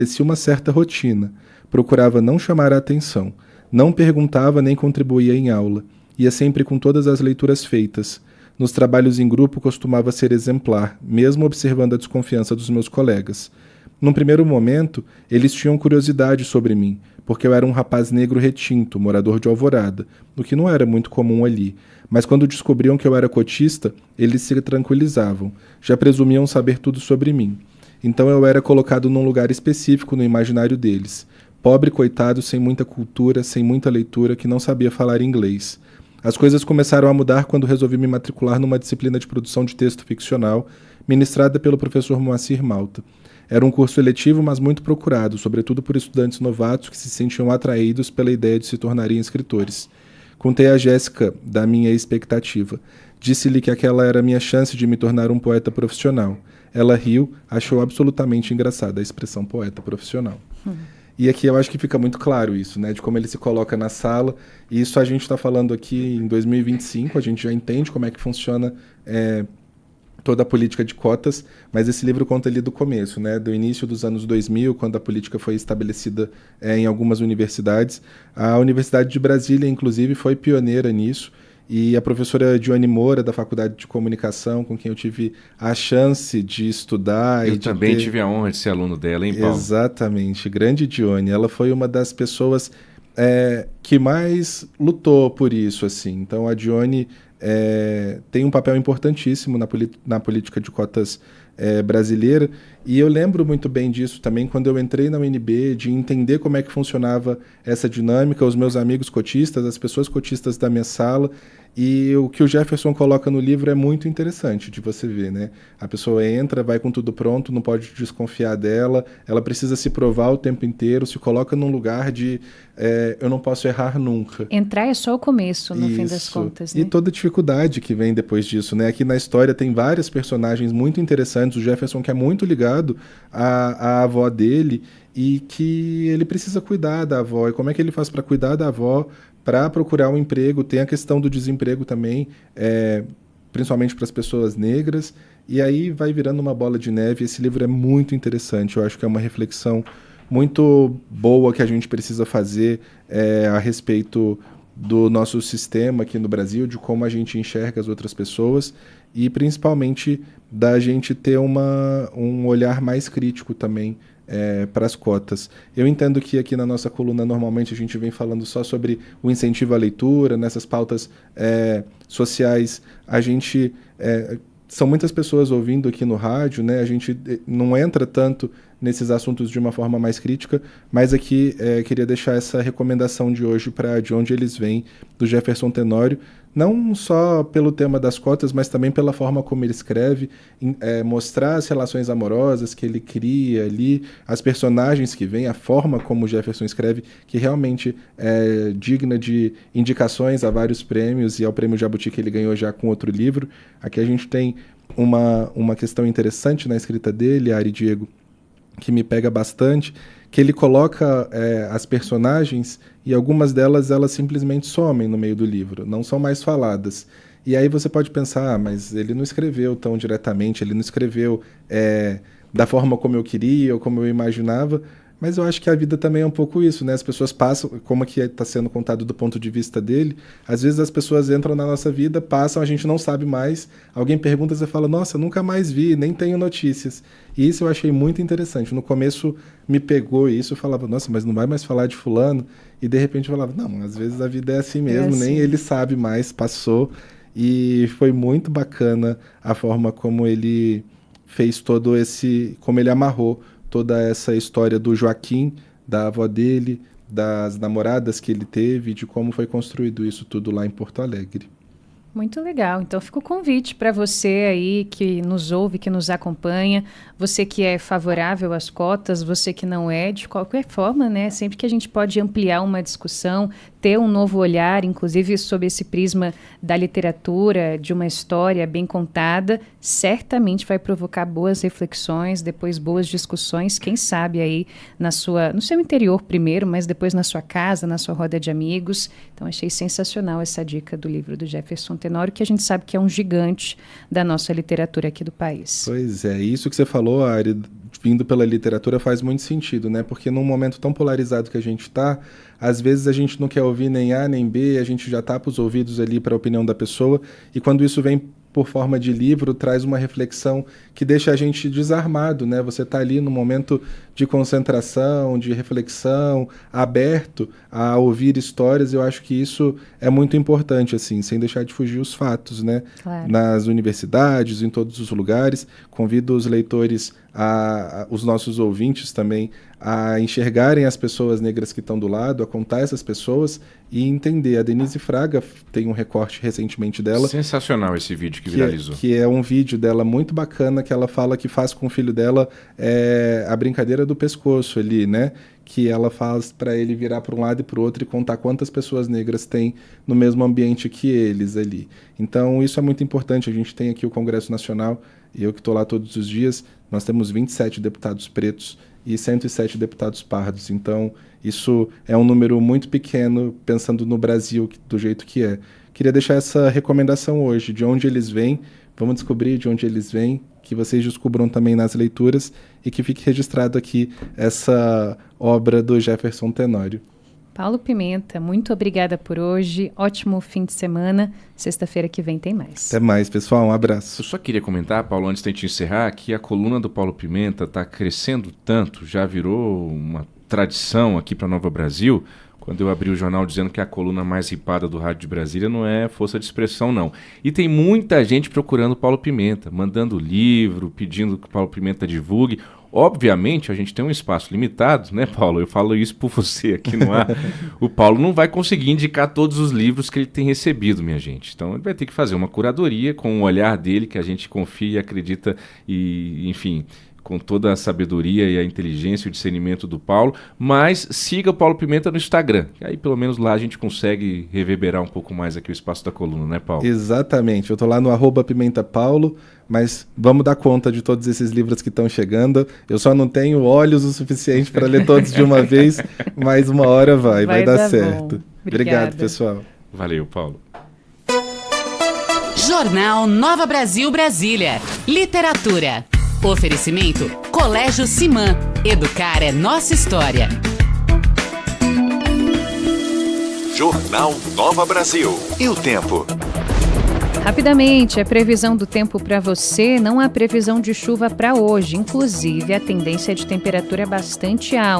estabelecia uma certa rotina. Procurava não chamar a atenção. Não perguntava nem contribuía em aula. Ia sempre com todas as leituras feitas. Nos trabalhos em grupo costumava ser exemplar, mesmo observando a desconfiança dos meus colegas. Num primeiro momento, eles tinham curiosidade sobre mim, porque eu era um rapaz negro retinto, morador de Alvorada, o que não era muito comum ali. Mas quando descobriam que eu era cotista, eles se tranquilizavam, já presumiam saber tudo sobre mim. Então eu era colocado num lugar específico no imaginário deles. Pobre coitado, sem muita cultura, sem muita leitura, que não sabia falar inglês. As coisas começaram a mudar quando resolvi me matricular numa disciplina de produção de texto ficcional, ministrada pelo professor Moacir Malta. Era um curso eletivo, mas muito procurado, sobretudo por estudantes novatos que se sentiam atraídos pela ideia de se tornarem escritores. Contei a Jéssica da minha expectativa. Disse-lhe que aquela era a minha chance de me tornar um poeta profissional. Ela riu, achou absolutamente engraçada a expressão poeta profissional. E aqui eu acho que fica muito claro isso, né? De como ele se coloca na sala. E isso a gente está falando aqui em 2025, a gente já entende como é que funciona toda a política de cotas, mas esse livro conta ali do começo, né? Do início dos anos 2000, quando a política foi estabelecida em algumas universidades. A Universidade de Brasília, inclusive, foi pioneira nisso. E a professora Dione Moura, da Faculdade de Comunicação, com quem eu tive a chance de estudar. Eu também tive a honra de ser aluno dela, hein, Paulo? Exatamente, grande Dione. Ela foi uma das pessoas que mais lutou por isso, assim. Então, a Dione tem um papel importantíssimo na política de cotas brasileira. E eu lembro muito bem disso também quando eu entrei na UNB, de entender como é que funcionava essa dinâmica, os meus amigos cotistas, as pessoas cotistas da minha sala. E o que o Jefferson coloca no livro é muito interessante de você ver, né? A pessoa entra, vai com tudo pronto, não pode desconfiar dela, ela precisa se provar o tempo inteiro, se coloca num lugar de eu não posso errar nunca. Entrar é só o começo, no fim das contas, né? E toda a dificuldade que vem depois disso, né? Aqui na história tem vários personagens muito interessantes, o Jefferson que é muito ligado à avó dele e que ele precisa cuidar da avó. E como é que ele faz para cuidar da avó, para procurar um emprego? Tem a questão do desemprego também, principalmente para as pessoas negras, e aí vai virando uma bola de neve. Esse livro é muito interessante, eu acho que é uma reflexão muito boa que a gente precisa fazer a respeito do nosso sistema aqui no Brasil, de como a gente enxerga as outras pessoas e principalmente da gente ter um olhar mais crítico também para as cotas. Eu entendo que aqui na nossa coluna normalmente a gente vem falando só sobre o incentivo à leitura, nessas pautas sociais a gente são muitas pessoas ouvindo aqui no rádio, né? A gente não entra tanto nesses assuntos de uma forma mais crítica, mas aqui queria deixar essa recomendação de hoje para De Onde Eles Vêm, do Jefferson Tenório, não só pelo tema das cotas, mas também pela forma como ele escreve, mostrar as relações amorosas que ele cria ali, as personagens que vêm, a forma como o Jefferson escreve, que realmente é digna de indicações a vários prêmios e ao Prêmio Jabuti que ele ganhou já com outro livro. Aqui a gente tem uma questão interessante na escrita dele, Ari Diego, que me pega bastante, que ele coloca as personagens e algumas delas elas simplesmente somem no meio do livro, não são mais faladas. E aí você pode pensar, mas ele não escreveu tão diretamente, ele não escreveu da forma como eu queria ou como eu imaginava, mas eu acho que a vida também é um pouco isso, né? As pessoas passam, como aqui está sendo contado do ponto de vista dele, às vezes as pessoas entram na nossa vida, passam, a gente não sabe mais, alguém pergunta, você fala, nossa, nunca mais vi, nem tenho notícias. E isso eu achei muito interessante. No começo me pegou isso, eu falava, nossa, mas não vai mais falar de fulano? E de repente eu falava, não, às vezes a vida é assim mesmo, nem ele sabe mais, passou. E foi muito bacana a forma como ele fez todo como ele amarrou toda essa história do Joaquim, da avó dele, das namoradas que ele teve, de como foi construído isso tudo lá em Porto Alegre. Muito legal. Então fica o convite para você aí que nos ouve, que nos acompanha, você que é favorável às cotas, você que não é, de qualquer forma, né? Sempre que a gente pode ampliar uma discussão, ter um novo olhar, inclusive sob esse prisma da literatura, de uma história bem contada, certamente vai provocar boas reflexões, depois boas discussões, quem sabe aí no seu interior primeiro, mas depois na sua casa, na sua roda de amigos. Então achei sensacional essa dica do livro do Jefferson Tenório, que a gente sabe que é um gigante da nossa literatura aqui do país. Pois é, isso que você falou, Ari, vindo pela literatura faz muito sentido, né? Porque num momento tão polarizado que a gente está, às vezes a gente não quer ouvir nem A nem B, a gente já tapa os ouvidos ali para a opinião da pessoa, e quando isso vem por forma de livro, traz uma reflexão que deixa a gente desarmado, né? Você está ali no momento de concentração, de reflexão, aberto a ouvir histórias. Eu acho que isso é muito importante, assim, sem deixar de fugir os fatos, né? Claro. Nas universidades, em todos os lugares. Convido os leitores, os nossos ouvintes também, a enxergarem as pessoas negras que estão do lado, a contar essas pessoas e entender. A Denise Fraga tem um recorte recentemente dela. Sensacional esse vídeo que viralizou. Que é um vídeo dela muito bacana, que ela fala que faz com o filho dela a brincadeira do pescoço ali, né? Que ela faz para ele virar para um lado e para o outro e contar quantas pessoas negras tem no mesmo ambiente que eles ali. Então isso é muito importante. A gente tem aqui o Congresso Nacional, e eu que estou lá todos os dias, nós temos 27 deputados pretos e 107 deputados pardos. Então isso é um número muito pequeno, pensando no Brasil do jeito que é. Queria deixar essa recomendação hoje, de onde eles vêm. Vamos descobrir de onde eles vêm, que vocês descubram também nas leituras e que fique registrado aqui essa obra do Jefferson Tenório. Paulo Pimenta, muito obrigada por hoje. Ótimo fim de semana. Sexta-feira que vem tem mais. Até mais, pessoal. Um abraço. Eu só queria comentar, Paulo, antes de a gente encerrar, que a coluna do Paulo Pimenta está crescendo tanto, já virou uma tradição aqui para Nova Brasil. Quando eu abri o jornal dizendo que a coluna mais ripada do Rádio de Brasília não é força de expressão, não. E tem muita gente procurando Paulo Pimenta, mandando livro, pedindo que o Paulo Pimenta divulgue. Obviamente, a gente tem um espaço limitado, né, Paulo? Eu falo isso por você aqui no ar. O Paulo não vai conseguir indicar todos os livros que ele tem recebido, minha gente. Então, ele vai ter que fazer uma curadoria com o olhar dele, que a gente confia e acredita, e, enfim, com toda a sabedoria e a inteligência e o discernimento do Paulo, mas siga o Paulo Pimenta no Instagram, que aí pelo menos lá a gente consegue reverberar um pouco mais aqui o espaço da coluna, né, Paulo? Exatamente, eu tô lá no @PimentaPaulo, mas vamos dar conta de todos esses livros que estão chegando. Eu só não tenho olhos o suficiente para ler todos de uma vez, mas uma hora vai dar certo. Obrigado, pessoal. Valeu, Paulo. Jornal Nova Brasil Brasília. Literatura. Oferecimento Colégio Simã. Educar é nossa história. Jornal Nova Brasil. E o tempo? Rapidamente, a previsão do tempo para você. Não há previsão de chuva para hoje. Inclusive, a tendência de temperatura é bastante alta.